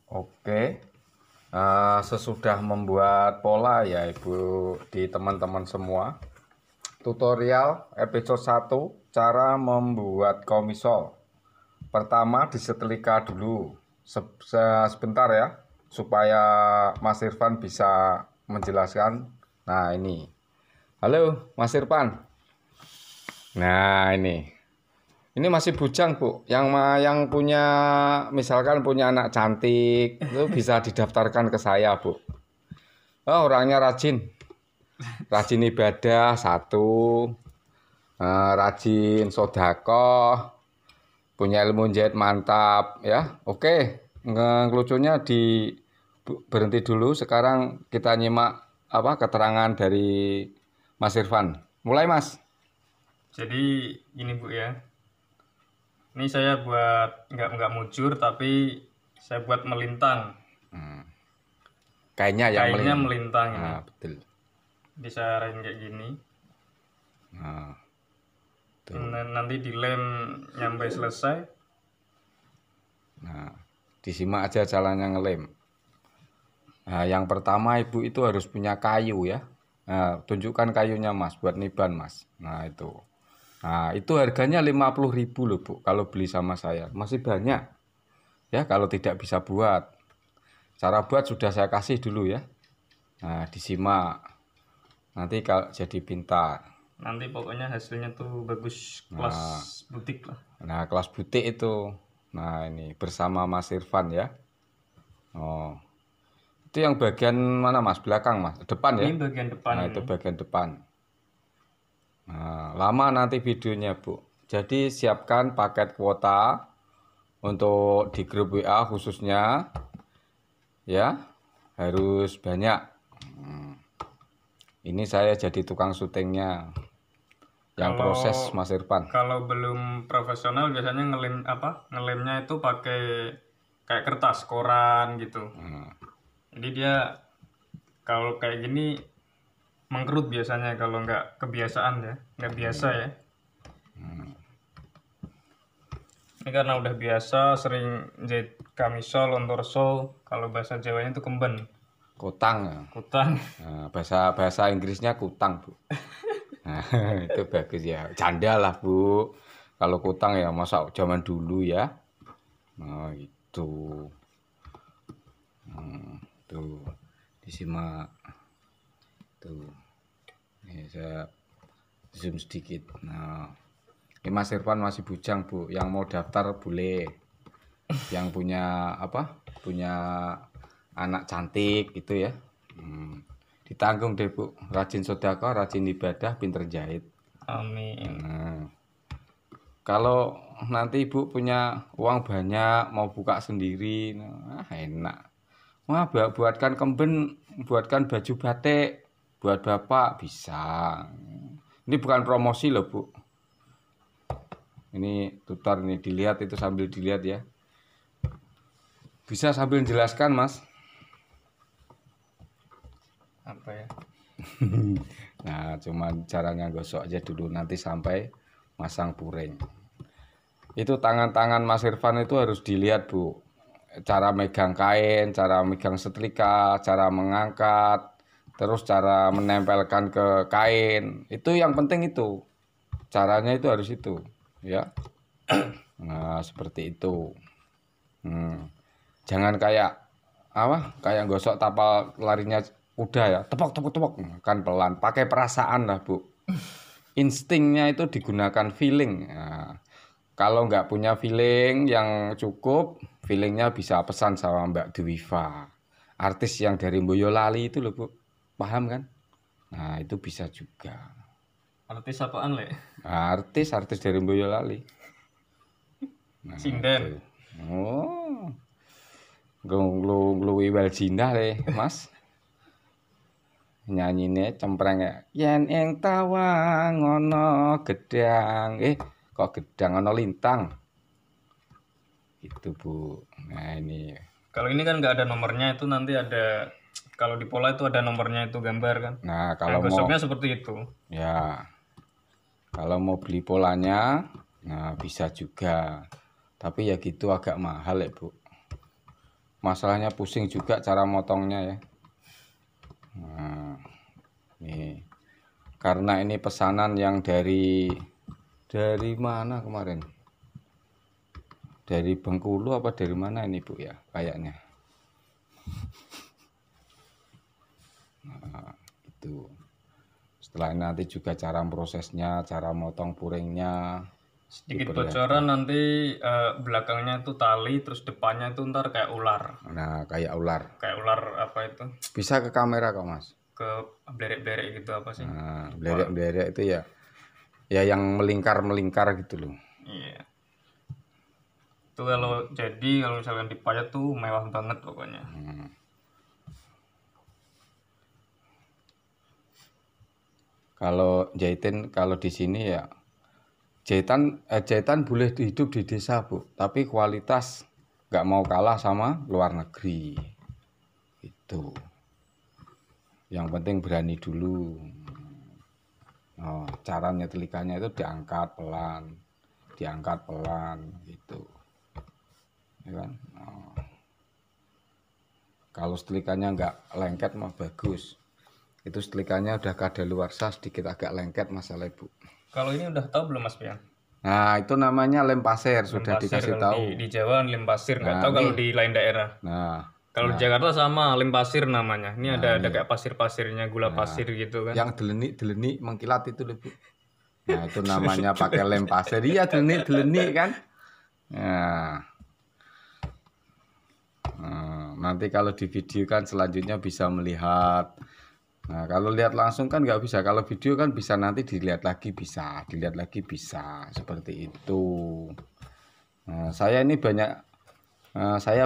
Oke, sesudah membuat pola ya Ibu di teman-teman semua. Tutorial episode 1 cara membuat komisol. Pertama disetrika dulu sebentar ya, supaya Mas Irfan bisa menjelaskan. Nah ini, halo Mas Irfan. Nah ini masih bujang Bu, yang punya misalkan punya anak cantik itu bisa didaftarkan ke saya Bu. Oh, orangnya rajin ibadah satu, rajin sodakoh, punya ilmu jahit mantap ya. Oke, ngelucunya berhenti dulu. Sekarang kita nyimak keterangan dari Mas Irfan. Mulai Mas. Jadi gini Bu ya, ini saya buat nggak mujur tapi saya buat melintang. Kainnya melintang ini. Nah, betul. Jadi saya arahin kayak gini. Nah, Nanti dilem nyampe selesai. Nah, disimak aja caranya ngelem. Nah, yang pertama Ibu itu harus punya kayu ya. Nah, tunjukkan kayunya Mas buat niban Mas. Nah, itu. Nah, itu harganya 50.000 loh Bu kalau beli sama saya. Masih banyak. Ya, kalau tidak bisa buat. Cara buat sudah saya kasih dulu ya. Nah, disimak. Nanti kalau jadi pintar. Nanti pokoknya hasilnya tuh bagus, kelas butik lah. Nah, kelas butik itu. Nah, ini bersama Mas Irfan ya. Oh. Itu yang bagian mana Mas? Belakang Mas? Depan ya? Ini bagian depan Nah, ini. itu bagian depan. Nah, lama nanti videonya Bu. Jadi siapkan paket kuota untuk di grup WA khususnya. Ya, harus banyak. Ini saya jadi tukang syutingnya. Yang proses Mas Irfan. Kalau belum profesional biasanya ngelemnya itu pakai kayak kertas koran gitu. Jadi dia kalau kayak gini mengkerut biasanya kalau nggak kebiasaan ya, nggak biasa ya. Ini karena udah biasa sering jahit kamisol, ontorsol, kalau bahasa Jawanya itu kemben. Kutang. Kutang. Nah, bahasa Inggrisnya kutang Bu. Nah, itu bagus ya. Canda lah Bu. Kalau kutang ya masa zaman dulu ya. Nah, itu. Tuh. Disimak. Tuh. Ini saya zoom sedikit. Nah, ini Mas Irfan masih bujang Bu. Yang mau daftar boleh. Yang punya punya anak cantik gitu ya. Ditanggung deh Bu. Rajin sedekah, rajin ibadah, pinter jahit. Amin. Kalau nanti Ibu punya uang banyak mau buka sendiri, nah, enak. Wah, buatkan kemben, buatkan baju batik buat Bapak bisa. Ini bukan promosi loh Bu. Ini tutor nih, dilihat itu sambil dilihat ya. Bisa sambil jelaskan Mas. Apa ya? Nah, cuman caranya gosok aja dulu nanti sampai masang puring. Itu tangan-tangan Mas Irfan itu harus dilihat Bu. Cara megang kain, cara megang setrika, cara mengangkat, terus cara menempelkan ke kain. Itu yang penting itu. Caranya itu harus itu, ya. Nah, seperti itu. Jangan kayak kayak gosok tapal larinya kuda ya. Tepok tepok tepok. Kan pelan, pakai perasaan lah, Bu. Instingnya itu digunakan feeling. Nah, kalau nggak punya feeling yang cukup, feelingnya bisa pesan sama Mbak Dwiva. Artis yang dari Boyolali itu loh Bu. Paham kan? Nah itu bisa juga. Artis apaan Le? Nah, artis dari Boyolali. Nah, Sinden. Oh. Ngluwi wel jinah le Mas. Nyanyine cempreng ya. Yen ing tawang ana gedang. Kok gedang ana lintang. Itu Bu. Nah ini. Kalau ini kan nggak ada nomornya, itu nanti ada, kalau di pola itu ada nomornya, itu gambar kan. Nah kalau gosoknya seperti itu. Ya. Kalau mau beli polanya, nah bisa juga. Tapi ya gitu agak mahal ya Bu. masalahnya pusing juga cara motongnya ya. Nah, nih karena ini pesanan yang dari mana kemarin, dari Bengkulu apa dari mana ini Bu ya kayaknya. Nah, itu setelah ini nanti juga cara prosesnya, cara motong puringnya Sedikit bocoran nanti belakangnya itu tali, terus depannya itu ntar kayak ular. Nah, kayak ular. Kayak ular apa itu? Bisa ke kamera kok Mas. Ke belerek-belerek gitu apa sih? Nah, belerek-belerek itu ya yang melingkar gitu loh. Iya. Itu kalau misalkan dipajat tuh mewah banget pokoknya. Kalau jahitin kalau di sini ya jahitan boleh hidup di desa Bu, tapi kualitas nggak mau kalah sama luar negeri. Itu. Yang penting berani dulu. Oh, cara nyetelikannya itu diangkat pelan gitu. Ya kan? Oh. Kalau setelikannya nggak lengket mah bagus. Itu setelikannya udah kadaluarsa sedikit agak lengket masalah Ibu. Kalau ini udah tahu belum Mas Pian? Nah, itu namanya lem pasir, sudah dikasih tahu. Di Jawa lem pasir, nggak Nah, tahu kalau di lain daerah. Nah, Kalau di Jakarta sama lem pasir namanya. Ini ada kayak pasir-pasirnya, gula pasir gitu kan. yang deleni mengkilat itu loh Bu. Nah, itu namanya pakai lem pasir. Iya, deleni kan. Nah, nanti kalau di video kan selanjutnya bisa melihat. Nah, kalau lihat langsung kan nggak bisa. Kalau video kan bisa nanti dilihat lagi bisa, seperti itu. Nah, saya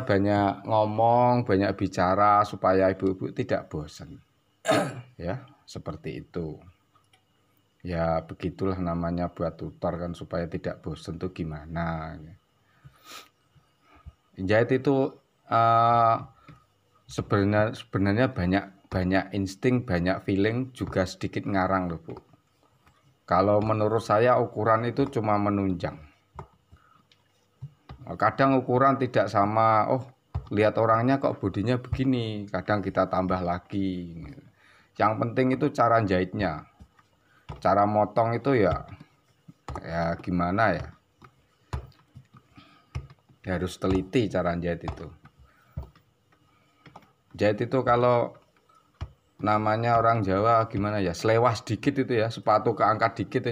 banyak ngomong, banyak bicara supaya ibu-ibu tidak bosan. Ya, seperti itu. Ya, begitulah namanya buat tutor kan supaya tidak bosan tuh gimana. Jahit itu sebenarnya banyak insting, banyak feeling, juga sedikit ngarang loh Bu. Kalau menurut saya ukuran itu cuma menunjang. Kadang ukuran tidak sama, lihat orangnya kok bodinya begini, kadang kita tambah lagi. Yang penting itu cara jahitnya. Cara motong itu ya gimana ya. Harus teliti cara jahit itu. Jahit itu kalau namanya orang Jawa gimana ya, selewas dikit itu ya, sepatu keangkat dikit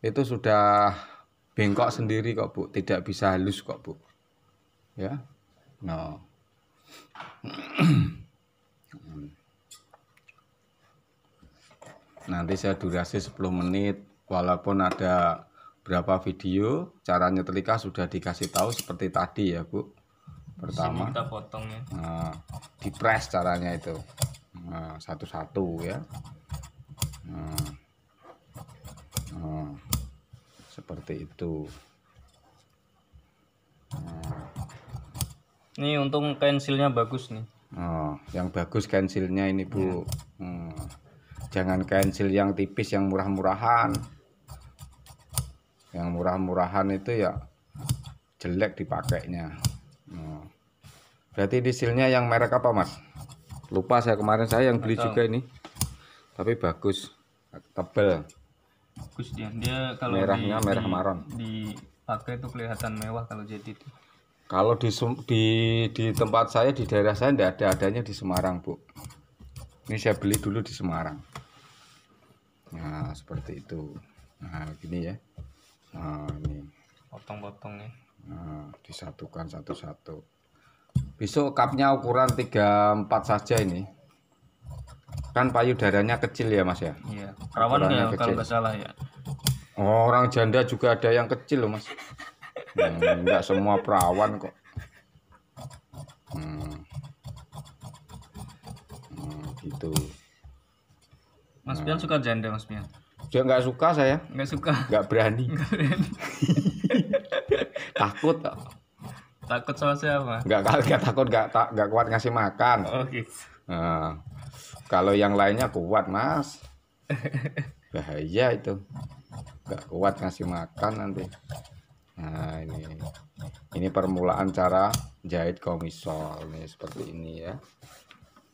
itu sudah bengkok sendiri kok Bu, tidak bisa halus kok Bu ya. No. Nanti saya durasi 10 menit, walaupun ada berapa video cara nyetrika sudah dikasih tahu seperti tadi ya Bu. Pertama kita potongnya, dipres caranya itu. Satu-satu ya. Seperti itu. Ini untung pensilnya bagus nih. Yang bagus pensilnya ini Bu. Jangan pensil yang tipis, yang murah-murahan. Yang murah-murahan itu ya jelek dipakainya. Berarti di silnya yang merek apa Mas? Lupa saya, kemarin saya yang beli juga ini, tapi bagus, tebel. Bagus dia kalau merahnya merah maron. Dipakai itu kelihatan mewah kalau jadi itu. Kalau di tempat saya, di daerah saya tidak adanya di Semarang Bu. Ini saya beli dulu di Semarang. Nah seperti itu. Nah gini ya. Nah ini. Potong-potongnya. Nah disatukan satu-satu. Besok cupnya ukuran 34 saja ini. Kan payudaranya kecil ya Mas ya? Iya, perawan ya kalau nggak salah ya. Orang janda juga ada yang kecil loh Mas. Enggak semua perawan kok. Gitu. Mas Pian suka janda Mas Pian? Dia nggak suka saya. Nggak suka. Nggak berani. Takut. Takut sama siapa? Nggak takut, nggak kuat ngasih makan. Oh gitu. Nah, kalau yang lainnya kuat Mas. Bahaya itu. Nggak kuat ngasih makan nanti. Nah, ini permulaan cara jahit komisol. Nih seperti ini ya.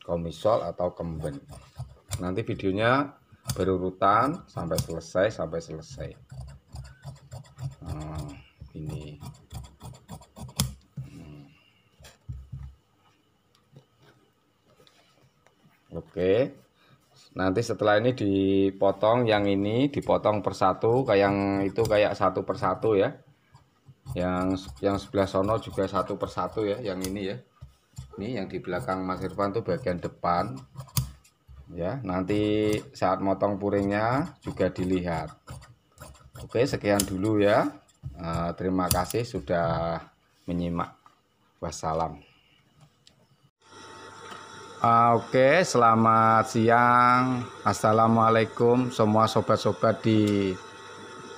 Komisol atau kemben. Nanti videonya berurutan sampai selesai. Nah, ini. Oke. Nanti setelah ini dipotong, yang ini dipotong persatu, kayak yang itu kayak satu persatu ya. Yang sebelah sono juga satu persatu ya, yang ini ya. Ini yang di belakang Mas Irfan tuh bagian depan. Ya, nanti saat motong puringnya juga dilihat. Oke, sekian dulu ya. Terima kasih sudah menyimak. Wassalam. Oke, selamat siang. Assalamualaikum semua sobat-sobat di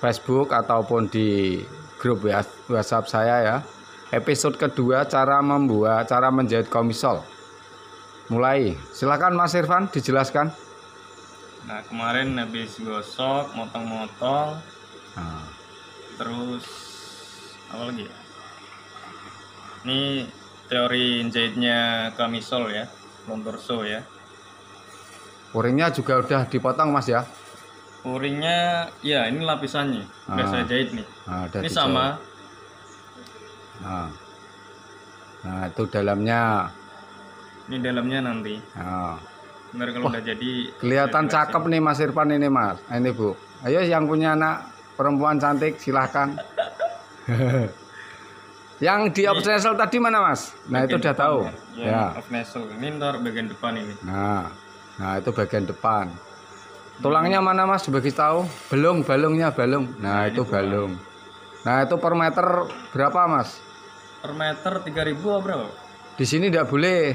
Facebook ataupun di grup WhatsApp saya ya. Episode kedua cara menjahit komisol. Mulai, silakan Mas Irfan dijelaskan. Nah, kemarin habis gosok, motong-motong, terus apa lagi ya? Ini teori jahitnya komisol ya, torso ya. Puringnya juga udah dipotong Mas ya? Puringnya, ya ini lapisannya, udah saya jahit nih. Ini sama. Nah, itu dalamnya. Ini dalamnya nanti. Ntar kalau udah jadi. Kelihatan cakep nih Mas Irfan ini Mas. Ini Bu. Ayo yang punya anak perempuan cantik silahkan. Yang di obstacle tadi mana Mas? Nah bagian itu udah tahu. Ya. Obstacle ini ntar bagian depan ini. Nah itu bagian depan. Tulangnya mana Mas? Bagi tahu. Balungnya. Nah itu balung. Nah itu per meter berapa Mas? Per meter 3.000 atau berapa? Di sini tidak boleh.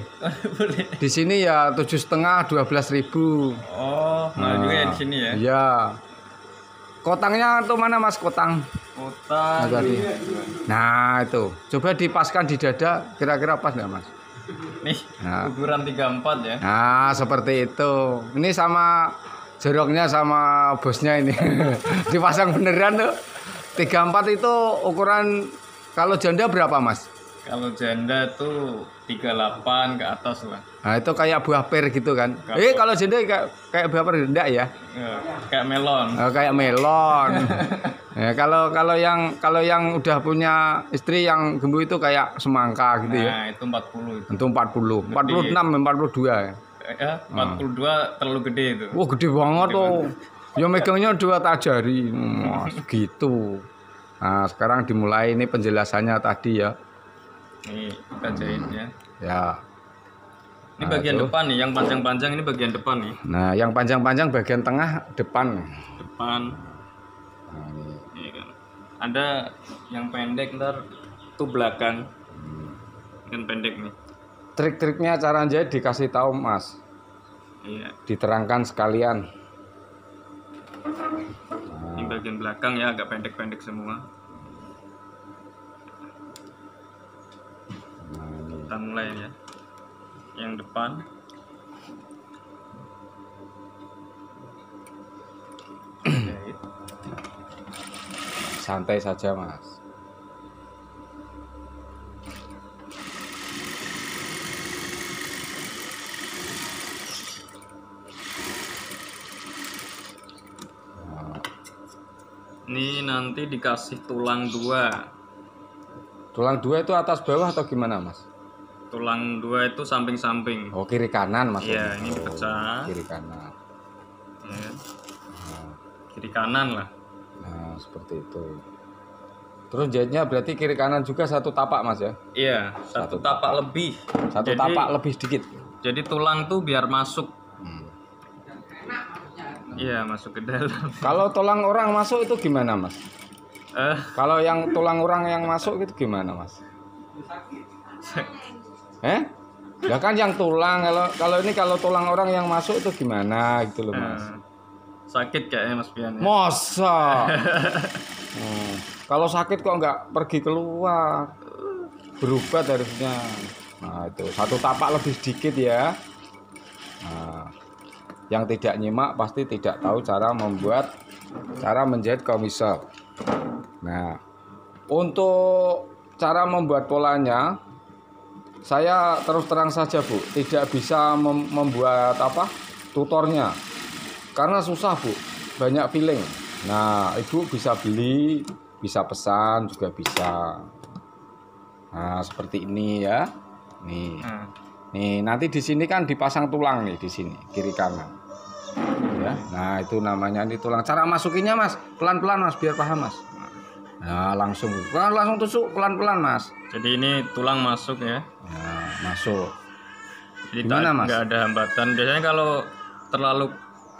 Boleh. Di sini ya 7,5 12.000. Oh, mahal juga ya di sini ya? Iya. Kotangnya tuh mana Mas kotang? Kotang. Nah itu, coba dipaskan di dada, kira-kira pas nggak Mas? Nih, ukuran 34 ya? Nah seperti itu. Ini sama joroknya sama bosnya ini. Dipasang beneran tuh. 34 itu ukuran, kalau janda berapa Mas? Kalau janda tuh 38 ke atas lah. Nah itu kayak buah pir gitu kan. Kalau janda kayak buah pir enggak ya? Kayak melon. Kayak melon. Ya, kalau yang udah punya istri yang gemuk itu kayak semangka gitu ya. Nah, itu 40 itu. Untuk 40, 46, 42 ya. 42 terlalu gede itu. Wah, gede banget tuh. Ya megangnya 2 jari. Gitu. Nah, sekarang dimulai ini penjelasannya tadi ya. Nih, kita jahit ya. Ya. Ini bagian depan nih, yang panjang-panjang ini bagian depan nih. Nah, yang panjang-panjang bagian tengah depan. Depan. Nah, ini kan. Ada yang pendek ntar tuh belakang. Yang pendek nih. Trik-triknya cara jahit dikasih tahu Mas. Iya. Diterangkan sekalian. Ini bagian belakang ya, agak pendek-pendek semua. Kita mulai ya. Yang depan. Santai saja Mas. Ini nanti dikasih tulang 2. Tulang 2 itu atas bawah atau gimana Mas? Tulang 2 itu samping-samping. Oh kiri kanan maksudnya? Iya, ini dipecah. Kiri kanan. Ya. Kiri kanan lah. Nah seperti itu. Terus jahitnya berarti kiri kanan juga satu tapak Mas ya? Iya, satu tapak lebih. Satu tapak lebih sedikit. Jadi tulang tuh biar masuk. Iya, masuk ke dalam. Kalau tulang orang masuk itu gimana Mas? Kalau yang tulang orang yang masuk itu gimana Mas? Ya kan yang tulang, kalau ini kalau tulang orang yang masuk itu gimana gitu loh Mas? Sakit kayaknya Mas Pian. Masa? Kalau sakit kok nggak pergi keluar, berobat harusnya. Nah itu satu tapak lebih sedikit ya. Nah, yang tidak nyimak pasti tidak tahu cara menjahit komisol. Nah Untuk cara membuat polanya, saya terus terang saja Bu, tidak bisa membuat tutornya, karena susah Bu, banyak feeling. Nah, Ibu bisa beli, bisa pesan juga bisa. Nah, seperti ini ya. Nih, nanti di sini kan dipasang tulang nih di sini, kiri kanan. Ya. Nah, itu namanya ini tulang. Cara masukinnya Mas, pelan-pelan Mas, biar paham Mas. Nah, langsung tusuk pelan-pelan Mas. Jadi ini tulang masuk ya. Nah, masuk. Jadi Gimana Mas? nggak ada hambatan. Biasanya kalau terlalu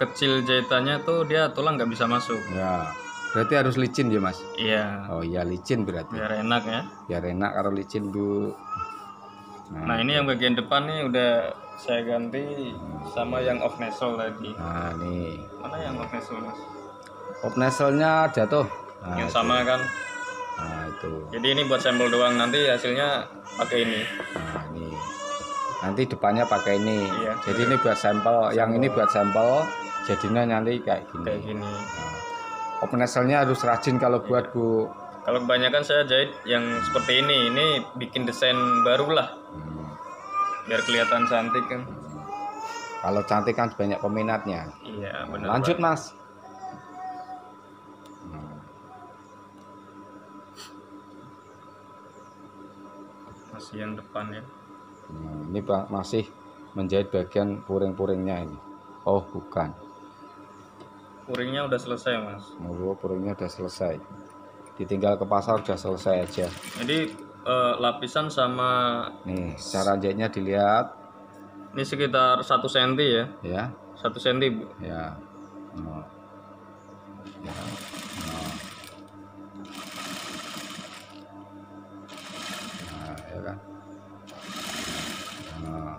kecil jahitannya tuh dia tulang nggak bisa masuk. Ya, berarti harus licin ya Mas. Iya. Oh iya, licin berarti. Biar enak ya. Biar enak kalau licin Bu. Nah ini yang bagian depan nih udah saya ganti sama yang off nozzle tadi. Nah nih. Mana yang off nozzle Mas? Off nozzle-nya jatuh. Nah, Yang sama kan? Nah itu. Jadi ini buat sampel doang, nanti hasilnya pakai ini. Nah ini. Nanti depannya pakai ini. Iya. Jadi ini buat sampel. Yang ini buat sampel. Jadinya nanti kayak gini. Kayak gini. Nah, off nozzle-nya harus rajin kalau buat Bu. Kalau kebanyakan saya jahit yang seperti ini bikin desain baru lah. Biar kelihatan cantik kan. Kalau cantik kan banyak peminatnya. Iya benar. Lanjut Mas. Masih yang depan ya. Ini Pak masih menjahit bagian puring-puringnya ini. Oh bukan. Puringnya udah selesai Mas. Oh, puringnya udah selesai. Ditinggal ke pasar udah selesai aja. Jadi lapisan sama Nih cara jahitnya dilihat. ini sekitar 1 cm ya. Ya. 1 cm Bu. Ya. Oh. Ya. Oh. Nah, ya kan. Nah.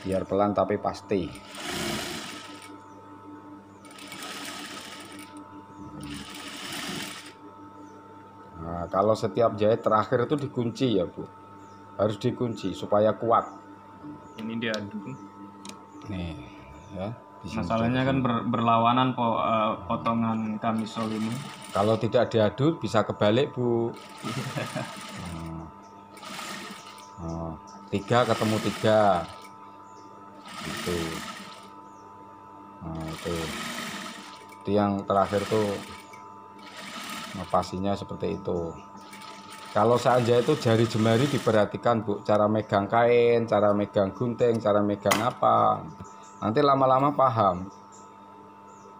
Biar pelan tapi pasti. Nah, kalau setiap jahit terakhir itu dikunci ya Bu, harus dikunci supaya kuat. Ini diadu. Nih, ya. Masalahnya kan berlawanan potongan kamisol ini. Kalau tidak diadu bisa kebalik Bu. Nah, 3 ketemu 3. Itu. Nah, itu yang terakhir tuh ngepasinya seperti itu. Kalau saja itu jari jemari diperhatikan Bu, cara megang kain, cara megang gunting, cara megang apa. Nanti lama-lama paham.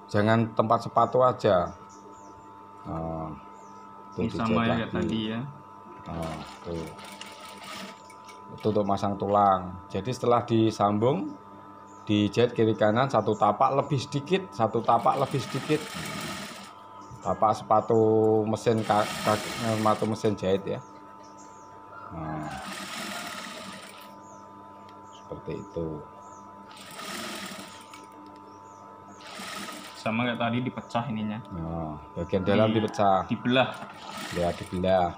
Jangan tempat sepatu aja. Oh, ini sama ya kayak tadi ya. Oh, tuh. Itu untuk masang tulang. Jadi setelah disambung, dijahit kiri kanan 1 tapak lebih sedikit, 1 tapak lebih sedikit. Tapak sepatu mesin sepatu mesin jahit ya. Nah, seperti itu. Sama kayak tadi dipecah ininya. Nah, bagian dalam dipecah. Dibelah. Ya, dibelah.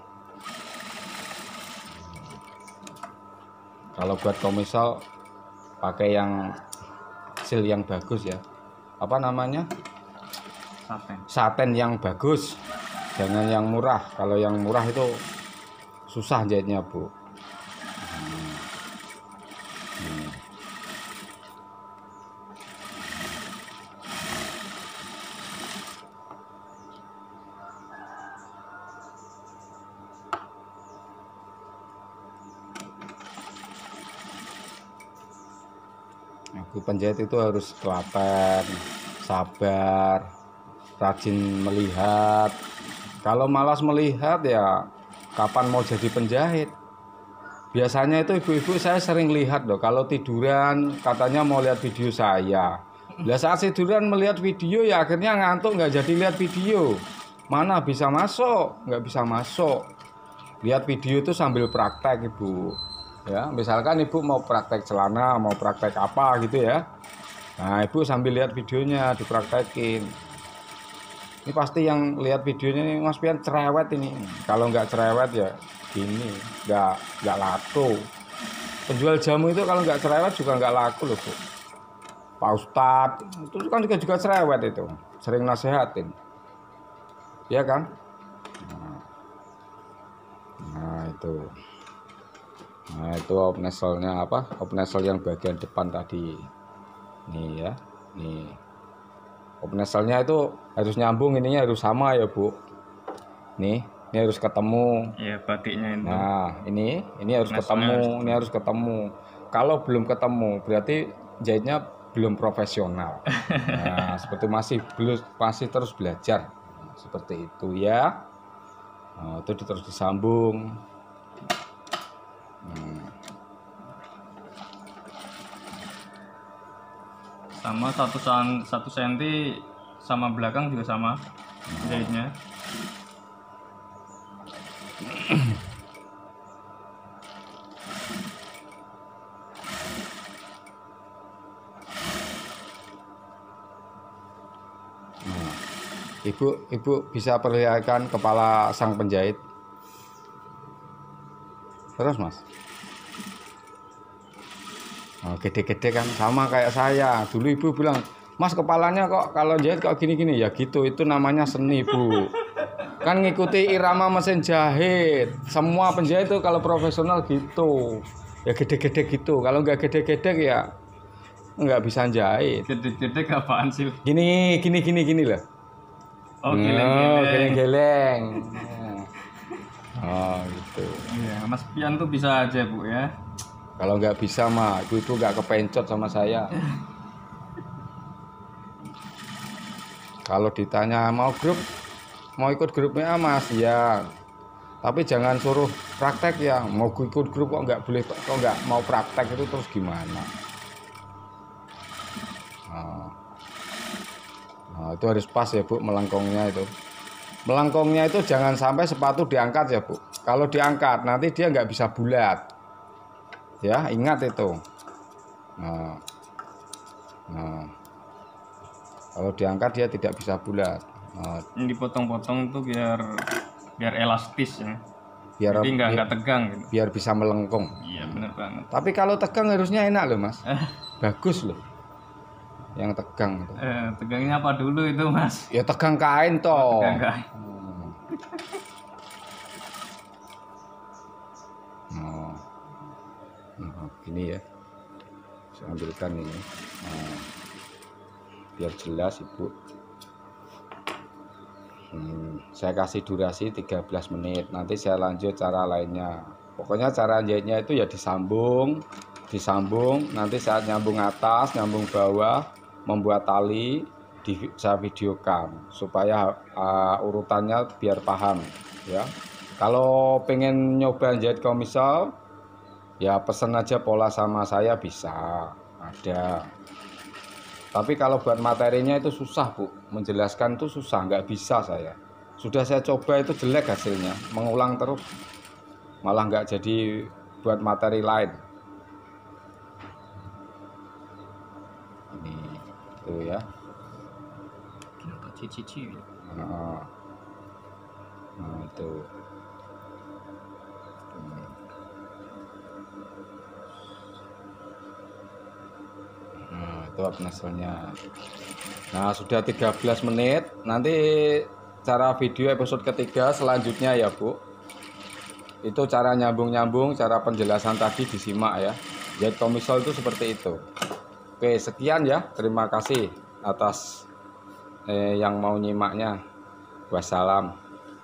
Kalau buat komisal pakai yang hasil yang bagus ya. Apa namanya? Saten yang bagus, jangan yang murah. Kalau yang murah itu susah jahitnya Bu. Penjahit itu harus telaten, sabar, rajin melihat. Kalau malas melihat ya kapan mau jadi penjahit. Biasanya itu ibu-ibu saya sering lihat loh, kalau tiduran katanya mau lihat video saya. Lah saat tiduran melihat video ya akhirnya ngantuk, nggak jadi lihat video. Mana bisa masuk, nggak bisa masuk. Lihat video itu sambil praktek Ibu. Ya, misalkan Ibu mau praktek celana, mau praktek apa gitu ya. Nah, Ibu sambil lihat videonya dipraktekin. Ini pasti yang lihat videonya ini Mas Pian cerewet ini. Kalau nggak cerewet ya gini, nggak laku. Penjual jamu itu kalau nggak cerewet juga nggak laku loh Bu. Pak Ustadz itu kan juga cerewet itu, sering nasehatin. ya kan? Nah itu. Nah itu opneselnya apa? Opnesel yang bagian depan tadi. Nih ya, nih. Opneselnya itu harus nyambung, ininya harus sama ya Bu. Nih, ini harus ketemu. Iya, batiknya itu. Nah ini harus ketemu, ini harus ketemu. Kalau belum ketemu berarti jahitnya belum profesional. Nah seperti masih terus belajar. Nah, seperti itu ya. Nah, itu terus disambung. Sama 1 senti sama belakang juga sama jahitnya. Ibu bisa perlihatkan kepala sang penjahit. Terus Mas. Oh, gede-gede kan sama kayak saya. Dulu ibu bilang, Mas kepalanya kok kalau jahit kok gini-gini. Ya gitu, itu namanya seni Bu. Kan ngikuti irama mesin jahit. Semua penjahit itu kalau profesional gitu. Ya gede-gede gitu. Kalau nggak gede-gede ya nggak bisa jahit. Gede-gede apaan sih? Gini loh. Oh, geleng-geleng. Geleng-geleng. Oh gitu. Iya, Mas Pian tuh bisa aja Bu ya. Kalau nggak bisa mah itu nggak kepencot sama saya. Kalau ditanya mau ikut grupnya Mas ya. Tapi jangan suruh praktek ya. Mau ikut grup kok nggak boleh, kok nggak mau praktek itu terus gimana? Nah, itu harus pas ya Bu melengkungnya itu. Melengkungnya itu jangan sampai sepatu diangkat ya Bu. Kalau diangkat nanti dia nggak bisa bulat. Ya ingat itu. Nah, kalau diangkat dia tidak bisa bulat. Nah, ini dipotong-potong tuh biar elastis ya. Jadi nggak tegang gitu. Biar bisa melengkung. Iya benar banget. Tapi kalau tegang harusnya enak loh Mas. Bagus loh. Yang tegang itu. Tegangnya apa dulu itu Mas? Ya tegang kain toh. Tegang kain. Gini ya. Saya ambilkan ini. Biar jelas Ibu. Saya kasih durasi 13 menit. Nanti saya lanjut cara lainnya. Pokoknya cara jahitnya itu ya disambung. Nanti saat nyambung atas, nyambung bawah, membuat tali, saya videokan supaya urutannya biar paham ya. Kalau pengen nyoba jahit komisal ya pesen aja pola sama saya bisa, ada. Tapi kalau buat materinya itu susah Bu, menjelaskan itu susah, nggak bisa saya. Sudah saya coba itu jelek hasilnya, mengulang terus, malah nggak jadi buat materi lain. Ini tuh ya. Cici. Nah itu. Itu opneselnya. Nah sudah 13 menit. Nanti cara video episode ketiga selanjutnya ya Bu. Itu cara nyambung-nyambung, cara penjelasan tadi disimak ya. Jahit komisal itu seperti itu. Oke sekian ya. Terima kasih atas yang mau nyimaknya. Wassalam.